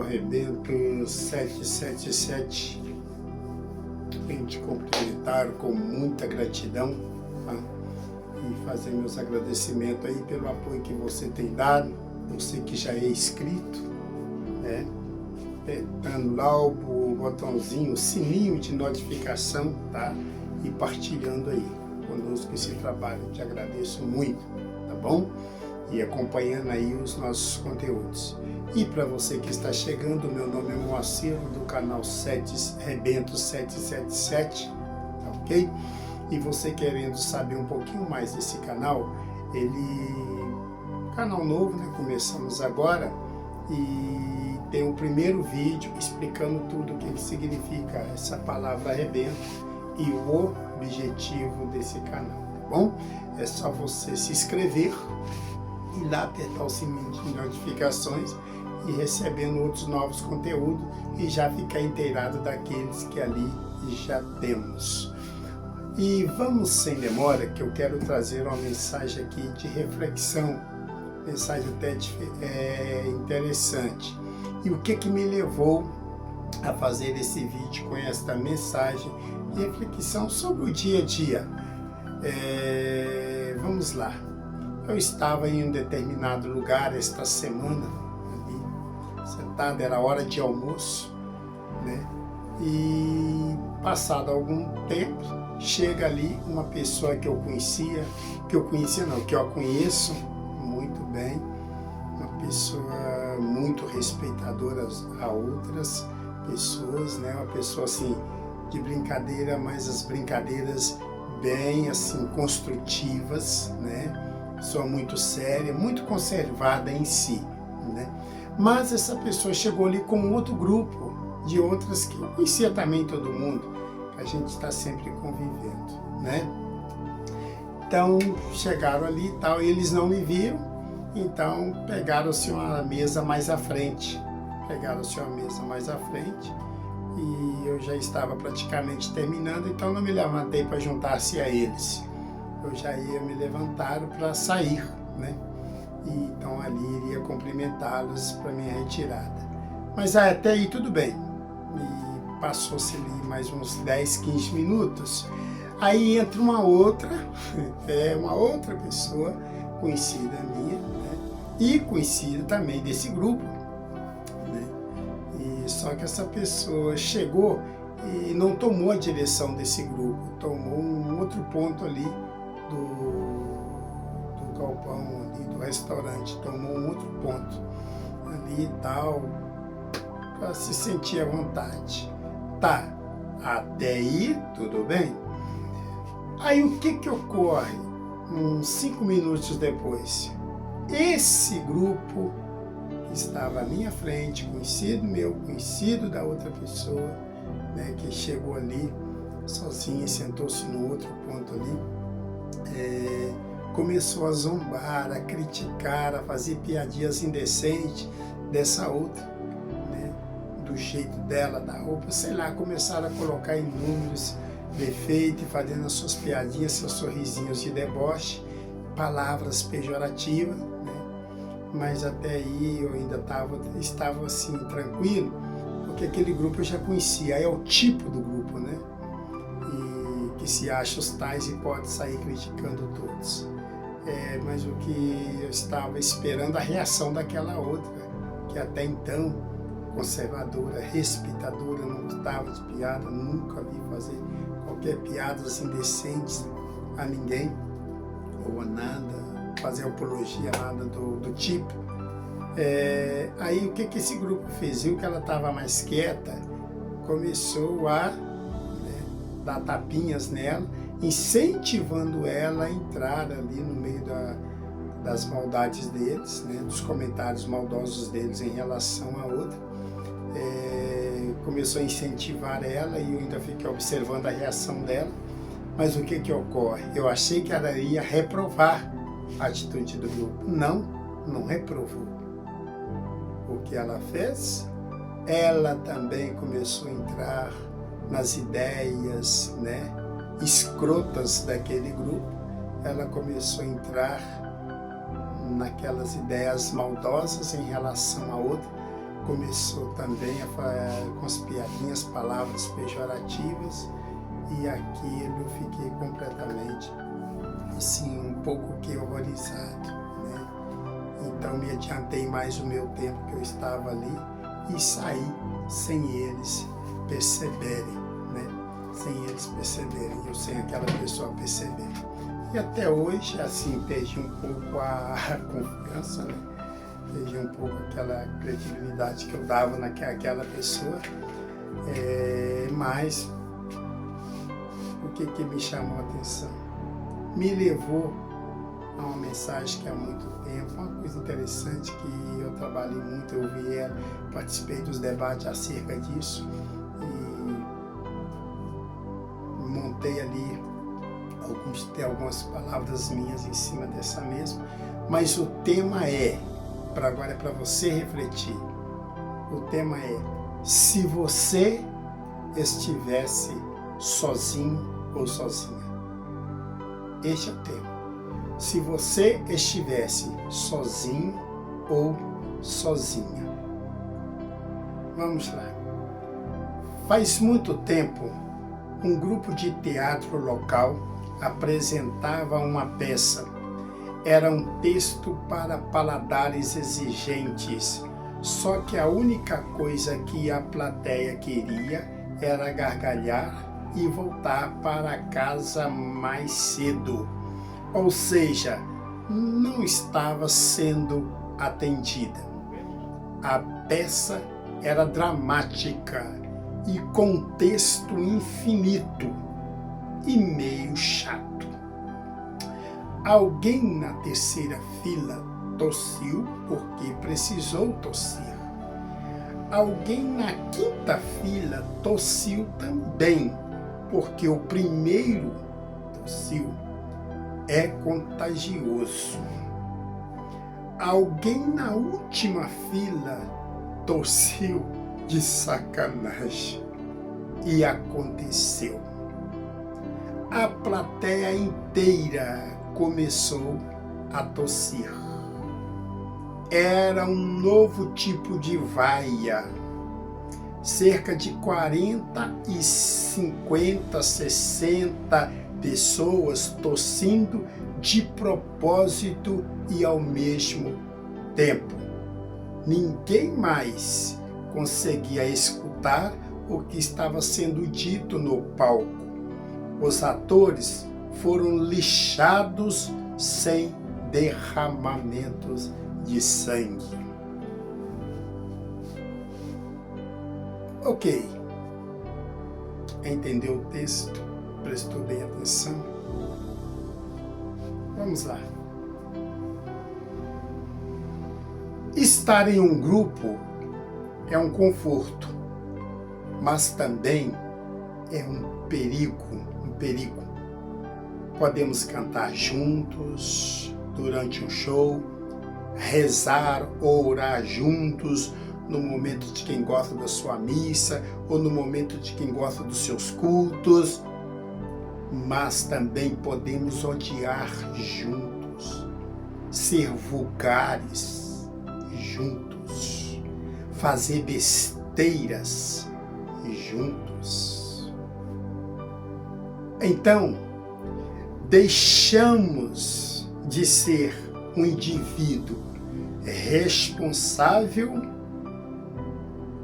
Rebento 777, venho te cumprimentar com muita gratidão, tá? E fazer meus agradecimentos aí pelo apoio que você tem dado, você que já é inscrito, né? Apertando lá o botãozinho, o sininho de notificação, tá? E partilhando aí conosco esse trabalho, eu te agradeço muito, tá bom? E acompanhando aí os nossos conteúdos. E para você que está chegando, meu nome é Moacir, do canal Rebento 777, tá ok? E você querendo saber um pouquinho mais desse canal, canal novo, né? Começamos agora e tem o primeiro vídeo explicando tudo o que significa essa palavra rebento e o objetivo desse canal, tá bom? É só você se inscrever e lá apertar o sininho de notificações e recebendo outros novos conteúdos e já ficar inteirado daqueles que ali já temos. E vamos sem demora, que eu quero trazer uma mensagem aqui de reflexão, mensagem até interessante. E o que me levou a fazer esse vídeo com esta mensagem de reflexão sobre o dia a dia? Vamos lá. Eu estava em um determinado lugar esta semana, ali, sentado, era hora de almoço, né? E passado algum tempo, chega ali uma pessoa que eu conheço muito bem, uma pessoa muito respeitadora a outras pessoas, né? Uma pessoa assim de brincadeira, mas as brincadeiras bem assim construtivas, né? Pessoa muito séria, muito conservada em si, né? Mas essa pessoa chegou ali com um outro grupo de outras que eu conhecia também, todo mundo, que a gente está sempre convivendo, né? Então chegaram ali e tal, e eles não me viram, então pegaram-se uma mesa mais à frente, e eu já estava praticamente terminando, então não me levantei para juntar-se a eles. Eu já ia me levantar para sair, né? E então ali iria cumprimentá-los para minha retirada. Mas até aí tudo bem. E passou-se ali mais uns 10, 15 minutos. Aí entra uma outra pessoa conhecida minha, né? E conhecida também desse grupo, né? E só que essa pessoa chegou e não tomou a direção desse grupo, tomou um outro ponto ali do galpão ali, do restaurante, tomou um outro ponto ali e tal, para se sentir à vontade. Tá, até aí tudo bem. Aí o que ocorre? Uns 5 minutos depois, esse grupo que estava à minha frente, conhecido meu, conhecido da outra pessoa, né, que chegou ali sozinho e sentou-se no outro ponto ali, começou a zombar, a criticar, a fazer piadinhas indecentes dessa outra, né? Do jeito dela, da roupa, sei lá, começaram a colocar inúmeros defeitos, fazendo as suas piadinhas, seus sorrisinhos de deboche, palavras pejorativas, né? Mas até aí eu ainda estava assim, tranquilo, porque aquele grupo eu já conhecia, é o tipo do grupo, né? Que se acha os tais e pode sair criticando todos. Mas o que eu estava esperando, a reação daquela outra, que até então, conservadora, respeitadora, não gostava de piada, nunca vi fazer qualquer piada assim indecente a ninguém, ou a nada, fazer apologia, nada do tipo. Aí o que esse grupo fez? Viu que ela estava mais quieta, começou a dar tapinhas nela, incentivando ela a entrar ali no meio das maldades deles, né, dos comentários maldosos deles em relação a outra. Começou a incentivar ela e eu ainda fiquei observando a reação dela. Mas o que ocorre? Eu achei que ela ia reprovar a atitude do grupo. Não reprovou. O que ela fez? Ela também começou a entrar nas ideias, né, escrotas daquele grupo. Ela começou a entrar naquelas ideias maldosas em relação a outra, começou também com as piadinhas, palavras pejorativas, e aquilo eu fiquei completamente, assim, um pouco que horrorizado, né? Então me adiantei mais o meu tempo que eu estava ali e saí sem eles perceberem, né? Sem eles perceberem, eu sem aquela pessoa perceber. E até hoje, assim, perdi um pouco a confiança, né? Perdi um pouco aquela credibilidade que eu dava naquela pessoa, mas o que me chamou a atenção? Me levou a uma mensagem que há muito tempo, uma coisa interessante que eu trabalhei muito, eu vi ela, participei dos debates acerca disso e montei ali algumas palavras minhas em cima dessa mesma, mas o tema agora é para você refletir, o tema é: se você estivesse sozinho ou sozinha. Este é o tema. Se você estivesse sozinho ou sozinha. Vamos lá. Faz muito tempo, um grupo de teatro local apresentava uma peça. Era um texto para paladares exigentes, só que a única coisa que a plateia queria era gargalhar e voltar para casa mais cedo. Ou seja, não estava sendo atendida. A peça era dramática e com texto infinito e meio chato. Alguém na terceira fila tossiu porque precisou tossir. Alguém na quinta fila tossiu também, porque o primeiro tossiu. É contagioso. Alguém na última fila tossiu de sacanagem. E aconteceu. A plateia inteira começou a tossir. Era um novo tipo de vaia. Cerca de 40 e 50, 60 pessoas tossindo de propósito e ao mesmo tempo. Ninguém mais conseguia escutar o que estava sendo dito no palco. Os atores foram lixados sem derramamentos de sangue. Ok. Entendeu o texto? Prestou bem atenção? Vamos lá. Estar em um grupo é um conforto, mas também é um perigo. Podemos cantar juntos durante um show, rezar ou orar juntos no momento de quem gosta da sua missa ou no momento de quem gosta dos seus cultos, mas também podemos odiar juntos, ser vulgares juntos, fazer besteiras juntos. Então, deixamos de ser um indivíduo responsável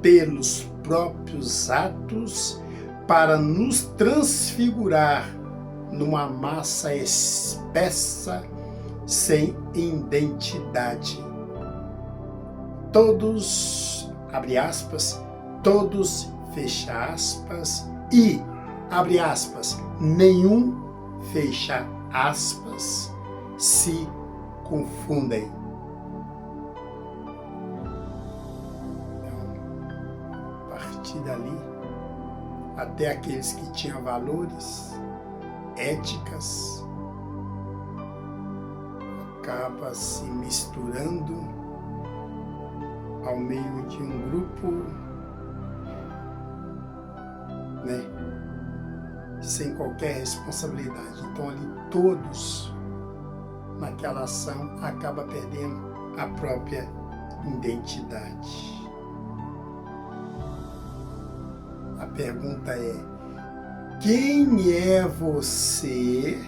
pelos próprios atos para nos transfigurar numa massa espessa sem identidade. Todos, abre aspas, todos, fecha aspas, e, abre aspas, nenhum, fecha aspas, se confundem. Então, a partir dali, até aqueles que tinham valores, éticas, acaba se misturando ao meio de um grupo, né, sem qualquer responsabilidade. Então ali todos naquela ação acabam perdendo a própria identidade. pergunta é: quem é você?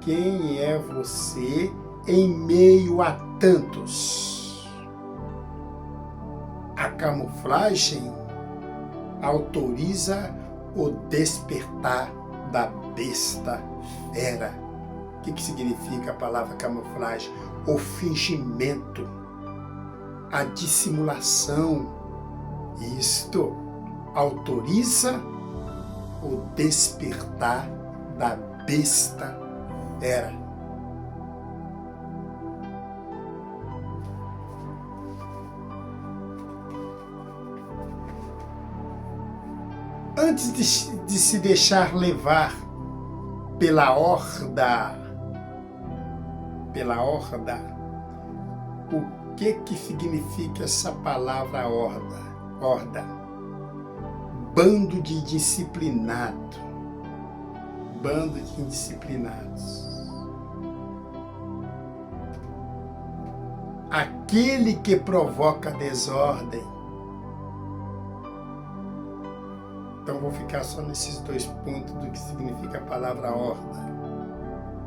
Quem é você em meio a tantos? A camuflagem autoriza o despertar da besta fera. O que significa a palavra camuflagem? O fingimento, a dissimulação. Isto autoriza o despertar da besta fera. Antes de se deixar levar pela horda, o que significa essa palavra horda? Horda. Bando de indisciplinado. Bando de indisciplinados. Aquele que provoca desordem. Então vou ficar só nesses 2 pontos do que significa a palavra horda.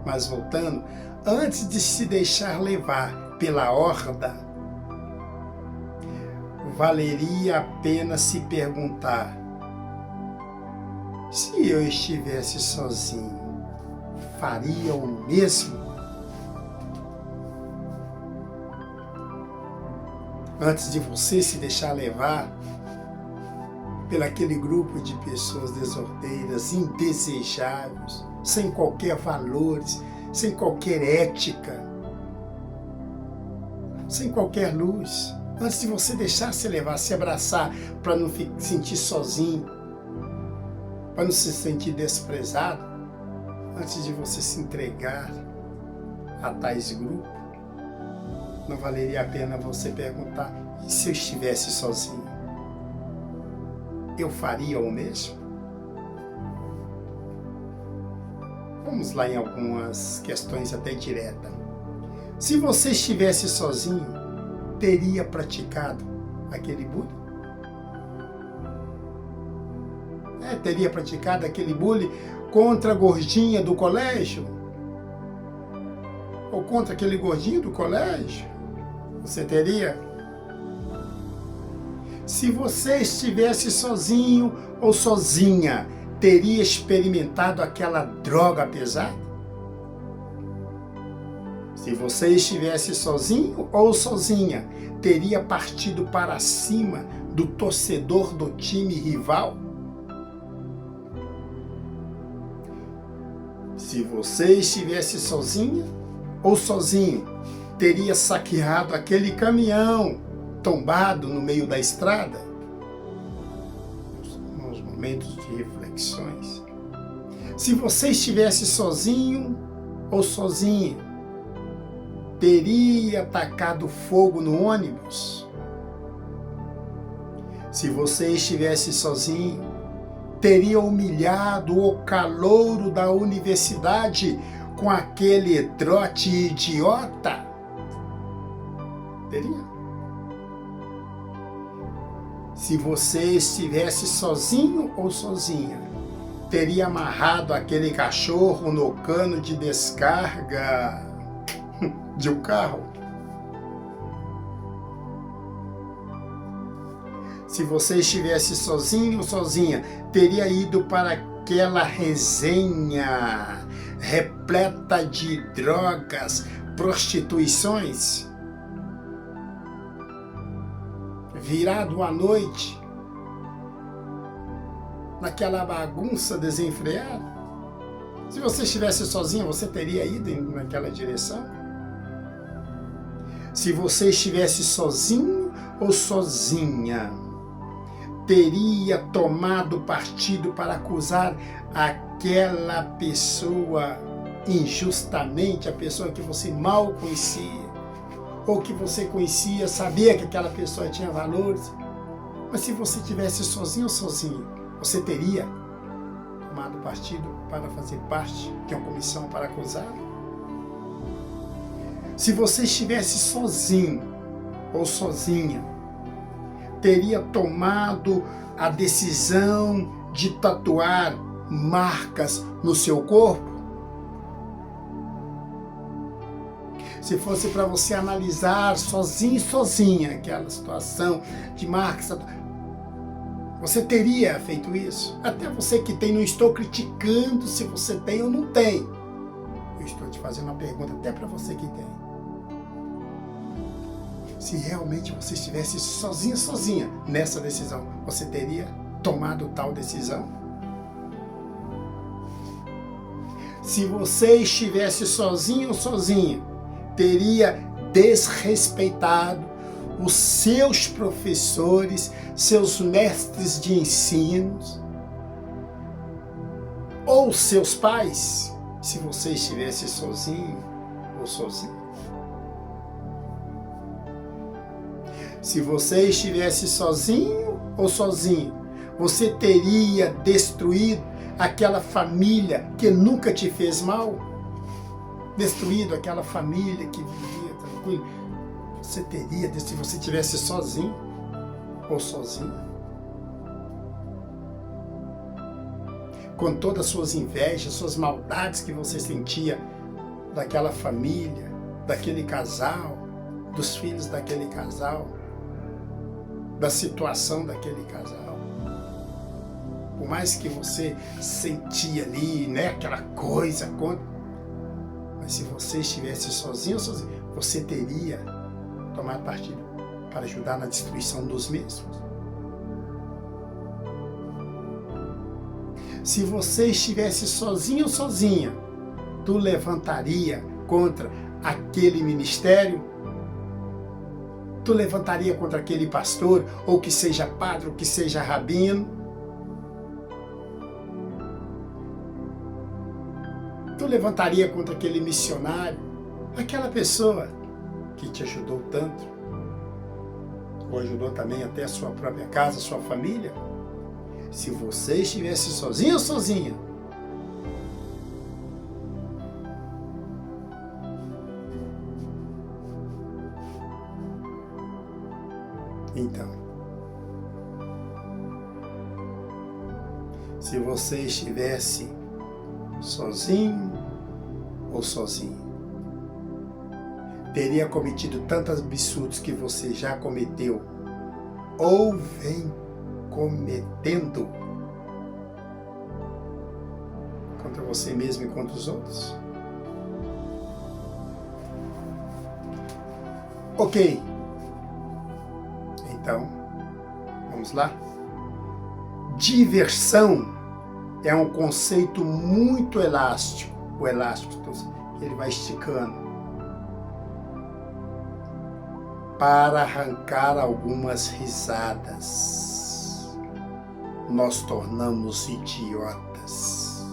Mas voltando, antes de se deixar levar pela horda, valeria a pena se perguntar: se eu estivesse sozinho, faria o mesmo? Antes de você se deixar levar pelaquele grupo de pessoas desordeiras, indesejáveis, sem qualquer valores, sem qualquer ética, sem qualquer luz. Antes de você deixar se levar, se abraçar, para não se sentir sozinho, para não se sentir desprezado, antes de você se entregar a tais grupos, não valeria a pena você perguntar: e se eu estivesse sozinho? Eu faria o mesmo? Vamos lá em algumas questões até diretas. Se você estivesse sozinho, teria praticado aquele bullying? Teria praticado aquele bullying contra a gordinha do colégio? Ou contra aquele gordinho do colégio? Você teria? Se você estivesse sozinho ou sozinha, teria experimentado aquela droga pesada? Se você estivesse sozinho ou sozinha, teria partido para cima do torcedor do time rival? Se você estivesse sozinha ou sozinho, teria saqueado aquele caminhão tombado no meio da estrada? Nos momentos de reflexões. Se você estivesse sozinho ou sozinha, teria tacado fogo no ônibus? Se você estivesse sozinho, teria humilhado o calouro da universidade com aquele trote idiota? Teria? Se você estivesse sozinho ou sozinha, teria amarrado aquele cachorro no cano de descarga de um carro? Se você estivesse sozinho ou sozinha, teria ido para aquela resenha repleta de drogas, prostituições? Virado à noite, naquela bagunça desenfreada? Se você estivesse sozinho, você teria ido naquela direção? Se você estivesse sozinho ou sozinha, teria tomado partido para acusar aquela pessoa injustamente, a pessoa que você mal conhecia, ou que você conhecia, sabia que aquela pessoa tinha valores? Mas se você estivesse sozinho ou sozinho, você teria tomado partido para fazer parte de uma comissão para acusar? Se você estivesse sozinho ou sozinha, teria tomado a decisão de tatuar marcas no seu corpo? Se fosse para você analisar sozinho e sozinha aquela situação de marcas, você teria feito isso? Até você que tem, não estou criticando se você tem ou não tem. Eu estou te fazendo uma pergunta até para você que tem. Se realmente você estivesse sozinha nessa decisão, você teria tomado tal decisão? Se você estivesse sozinho ou sozinha, teria desrespeitado os seus professores, seus mestres de ensinos, ou seus pais, se você estivesse sozinho ou sozinha? Se você estivesse sozinho ou sozinho, você teria destruído aquela família que nunca te fez mal? Destruído aquela família que vivia tranquilo? Você teria, se você estivesse sozinho ou sozinha? Com todas as suas invejas, suas maldades que você sentia daquela família, daquele casal, dos filhos daquele casal, da situação daquele casal. Por mais que você sentia ali, né, aquela coisa, mas se você estivesse sozinho ou sozinho, você teria tomado partido para ajudar na destruição dos mesmos. Se você estivesse sozinho ou sozinha, tu levantaria contra aquele ministério? Tu levantaria contra aquele pastor, ou que seja padre, ou que seja rabino? Tu levantaria contra aquele missionário, aquela pessoa que te ajudou tanto, ou ajudou também até a sua própria casa, a sua família? Se você estivesse sozinho ou sozinha, então, se você estivesse sozinho ou sozinha, teria cometido tantos absurdos que você já cometeu ou vem cometendo contra você mesmo e contra os outros? Ok. Então, vamos lá? Diversão é um conceito muito elástico. O elástico, ele vai esticando para arrancar algumas risadas. Nós tornamos idiotas.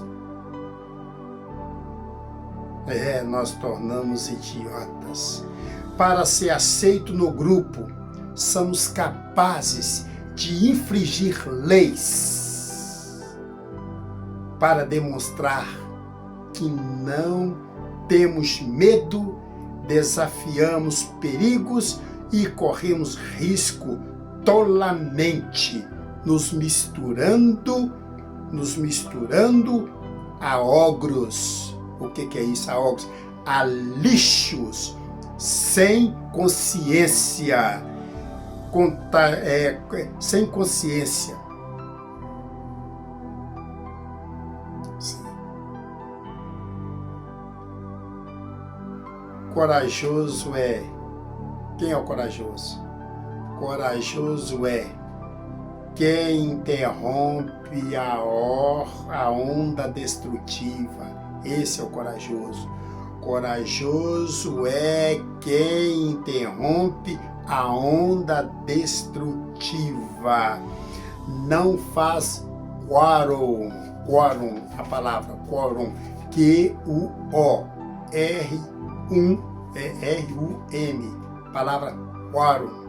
Nós tornamos idiotas. Para ser aceito no grupo, somos capazes de infringir leis para demonstrar que não temos medo, desafiamos perigos e corremos risco tolamente, nos misturando a ogros. O que é isso, a ogros? A lixos sem consciência. Sem consciência. Sim. Corajoso é... Quem é o corajoso? Corajoso é quem interrompe a onda destrutiva. Esse é o corajoso. Corajoso é quem interrompe a onda destrutiva. Não faz quórum, a palavra quórum, Q-U-O-R-U-M, palavra quórum.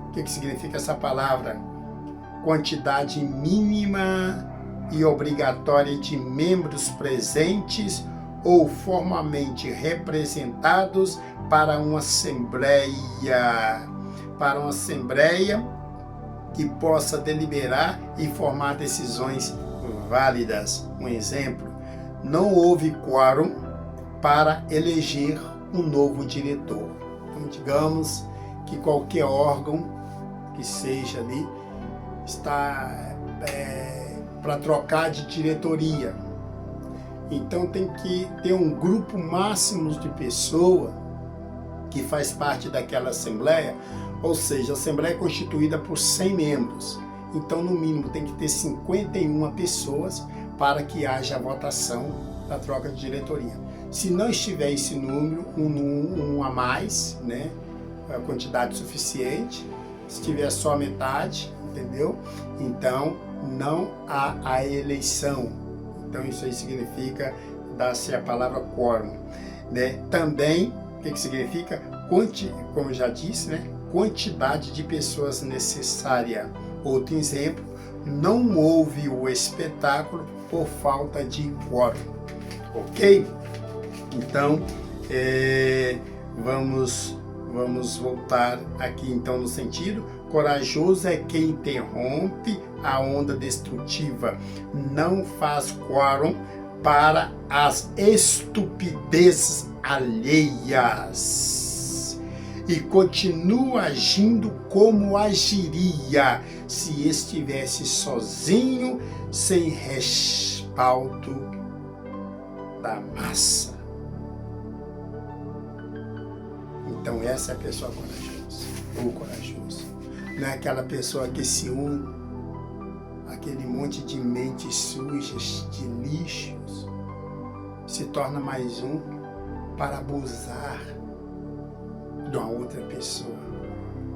O que significa essa palavra? Quantidade mínima e obrigatória de membros presentes ou formalmente representados para uma assembleia que possa deliberar e formar decisões válidas. Um exemplo, não houve quórum para eleger um novo diretor. Então, digamos que qualquer órgão que seja ali está para trocar de diretoria. Então tem que ter um grupo máximo de pessoas que faz parte daquela assembleia, ou seja, a assembleia é constituída por 100 membros. Então, no mínimo, tem que ter 51 pessoas para que haja a votação da troca de diretoria. Se não estiver esse número, um a mais, né, a quantidade suficiente, se tiver só metade, entendeu? Então, não há a eleição. Então, isso aí significa, dá-se a palavra quórum, né? Também, o que significa? Como eu já disse, né? Quantidade de pessoas necessária. Outro exemplo, não houve o espetáculo por falta de quórum. Ok? Então, vamos voltar aqui então no sentido. Corajoso é quem interrompe a onda destrutiva, não faz quórum para as estupidezes alheias e continua agindo como agiria se estivesse sozinho, sem respaldo da massa. Então essa é a pessoa corajosa, ou corajoso. Não é aquela pessoa que se une aquele monte de mentes sujas, de lixos, se torna mais um para abusar de uma outra pessoa,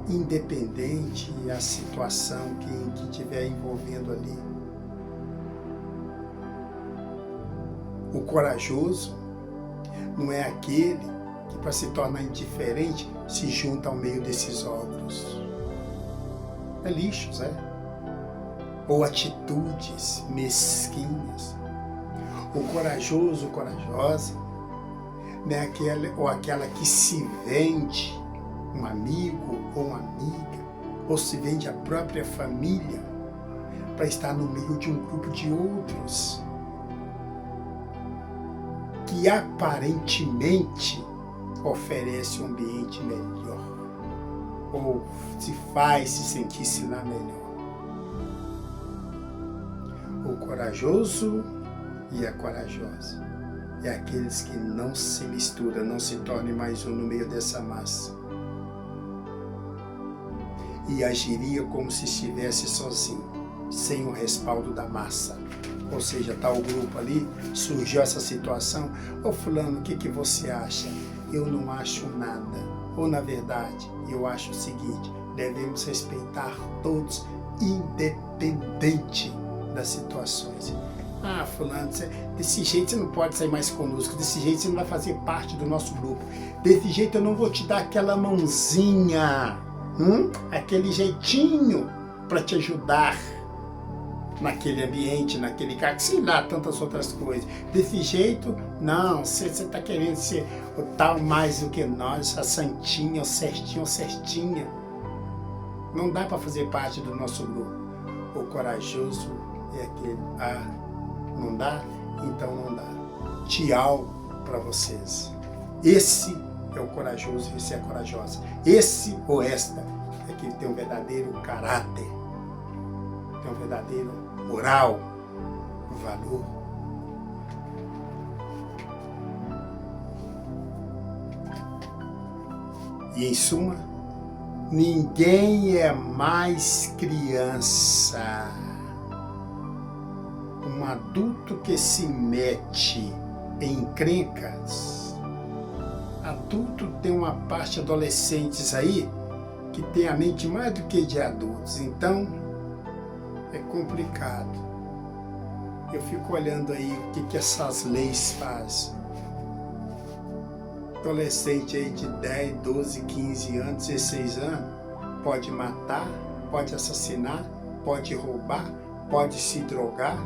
independente da situação que estiver envolvendo ali. O corajoso não é aquele que, para se tornar indiferente, se junta ao meio desses ogros. É lixos, ou atitudes mesquinhas. O corajoso, corajosa, não é aquela que se vende um amigo ou uma amiga, ou se vende a própria família para estar no meio de um grupo de outros que aparentemente oferece um ambiente melhor ou se faz se sentir-se lá melhor. O corajoso e a corajosa é aqueles que não se misturam, não se tornem mais um no meio dessa massa e agiria como se estivesse sozinho, sem o respaldo da massa. Ou seja, está o grupo ali, surgiu essa situação, ô fulano, o que você acha? Eu não acho nada. Ou na verdade, eu acho o seguinte, devemos respeitar todos, independente das situações. Ah, fulano, desse jeito você não pode sair mais conosco, desse jeito você não vai fazer parte do nosso grupo, desse jeito eu não vou te dar aquela mãozinha, aquele jeitinho para te ajudar naquele ambiente, naquele cargo, sei lá, tantas outras coisas. Desse jeito, não, você está querendo ser o tal mais do que nós, a santinha, o certinha. Não dá para fazer parte do nosso grupo. O corajoso é aquele, não dá? Então não dá. Tchau para vocês. Esse é o corajoso, esse é a corajosa. Esse ou esta é que tem um verdadeiro caráter, tem um verdadeiro moral, valor. E em suma, ninguém é mais criança. Um adulto que se mete em encrencas. Adulto tem uma parte de adolescentes aí que tem a mente mais do que de adultos. Então, é complicado. Eu fico olhando aí o que essas leis fazem. Adolescente aí de 10, 12, 15 anos, 16 anos, pode matar, pode assassinar, pode roubar, pode se drogar,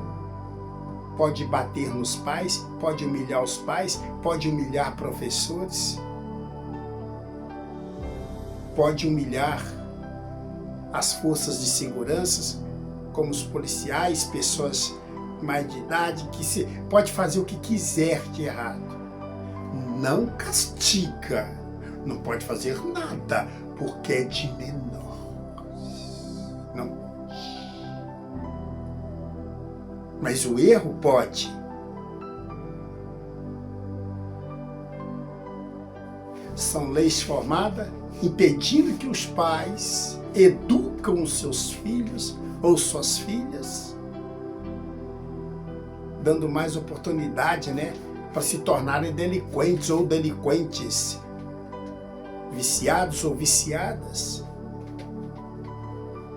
pode bater nos pais, pode humilhar os pais, pode humilhar professores, pode humilhar as forças de segurança, como os policiais, pessoas mais de idade, que pode fazer o que quiser de errado. Não castiga, não pode fazer nada, porque é de menor. Não. Mas o erro pode. São leis formadas impedindo que os pais educam os seus filhos ou suas filhas, dando mais oportunidade, né, para se tornarem delinquentes ou delinquentes, viciados ou viciadas,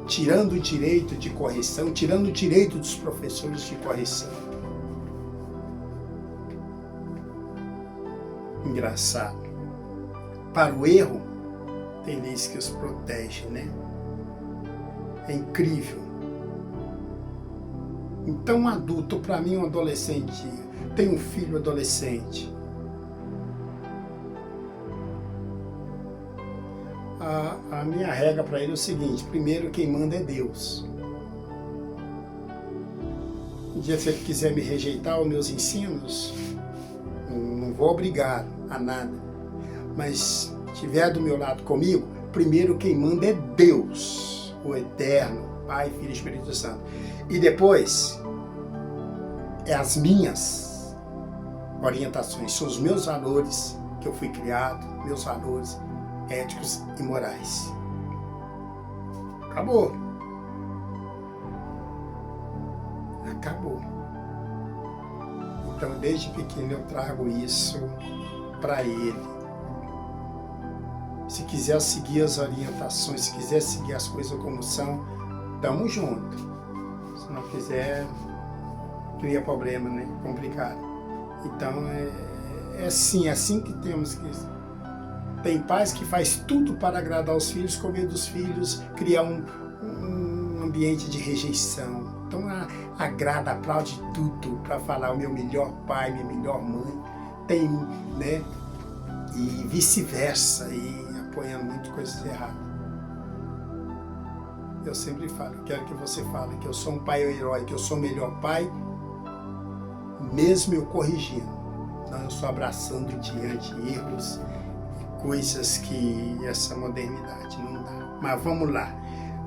tirando o direito de correção, tirando o direito dos professores de correção. Engraçado. Para o erro, tem leis que os protegem, né? É incrível. Então, um adulto, para mim, um adolescente, tem um filho adolescente. A minha regra para ele é o seguinte: primeiro, quem manda é Deus. Um dia, se ele quiser me rejeitar os meus ensinos, não vou obrigar a nada. Mas se estiver do meu lado comigo, primeiro quem manda é Deus, o Eterno, Pai, Filho e Espírito Santo. E depois, é as minhas orientações, são os meus valores que eu fui criado, meus valores éticos e morais. Acabou. Acabou. Então, desde pequeno eu trago isso para ele. Se quiser seguir as orientações, se quiser seguir as coisas como são, tamo junto. Se não quiser, cria problema, né? Complicado. Então, é assim que temos que... Tem pais que faz tudo para agradar os filhos, com medo dos filhos criar um ambiente de rejeição. Então, agrada, aplaude tudo para falar o meu melhor pai, minha melhor mãe. Tem, né? E vice-versa, e apoiando muito coisas erradas. Eu sempre falo, quero que você fale que eu sou um pai herói, que eu sou o melhor pai, mesmo eu corrigindo. Não, eu sou abraçando diante erros e coisas que essa modernidade não dá. Mas vamos lá.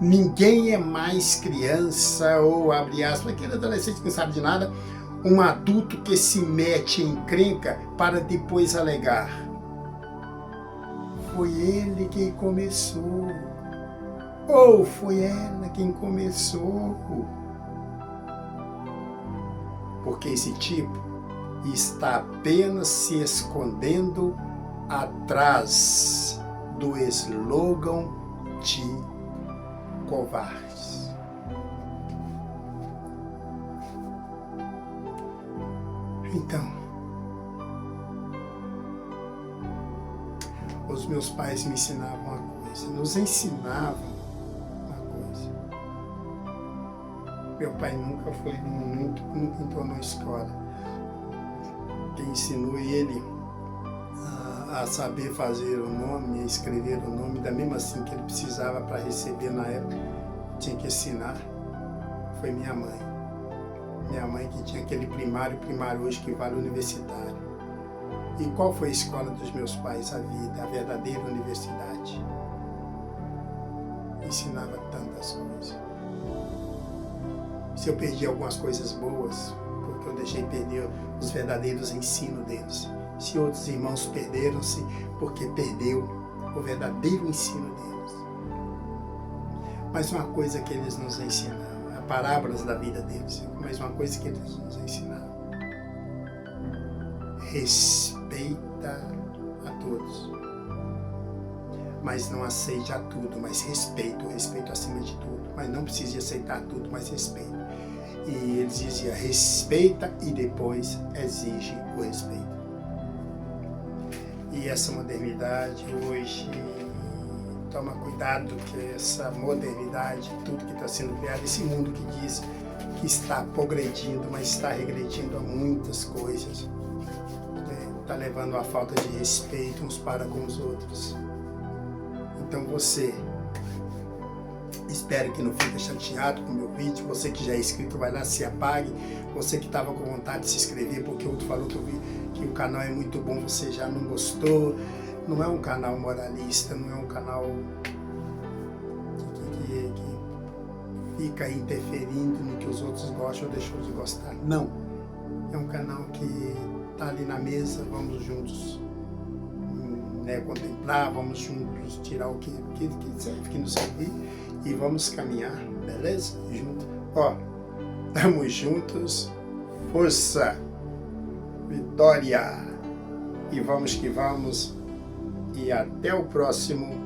Ninguém é mais criança ou, abre aspas, aquele adolescente que não sabe de nada, um adulto que se mete em encrenca para depois alegar. Foi ele quem começou, ou foi ela quem começou. Porque esse tipo está apenas se escondendo atrás do slogan de covardes. Então, os meus pais me ensinavam uma coisa, nos ensinavam uma coisa. Meu pai nunca entrou na escola. Quem ensinou ele a saber fazer o nome, a escrever o nome, da mesma assim que ele precisava para receber na época, tinha que ensinar, foi minha mãe. Minha mãe que tinha aquele primário hoje que vale universitário. E qual foi a escola dos meus pais? A vida, a verdadeira universidade. Ensinava tantas coisas. Se eu perdi algumas coisas boas, porque eu deixei perder os verdadeiros ensinos deles. Se outros irmãos perderam-se, porque perdeu o verdadeiro ensino deles. Mas uma coisa que eles nos ensinaram, parábolas da vida deles, mas uma coisa que eles nos ensinaram. Respeita a todos. Mas não aceite a tudo, mas respeito, respeito acima de tudo. Mas não precisa aceitar tudo, mas respeito. E eles diziam, respeita e depois exige o respeito. E essa modernidade hoje, toma cuidado que essa modernidade, tudo que está sendo criado, esse mundo que diz que está progredindo, mas está regredindo a muitas coisas, está levando a falta de respeito uns para com os outros. Então você Espero que não fique chateado com o meu vídeo. Você que já é inscrito, vai lá, se apague. Você que estava com vontade de se inscrever, porque o outro falou que o canal é muito bom, você já não gostou. Não é um canal moralista, não é um canal que fica interferindo no que os outros gostam ou deixam de gostar. Não. É um canal que está ali na mesa, vamos juntos contemplar, vamos juntos tirar o que serve, que nos servir, e vamos caminhar, beleza? Junto. Ó, estamos juntos, força, vitória, e vamos que vamos, e até o próximo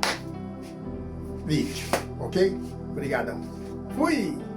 vídeo, ok? Obrigadão. Fui!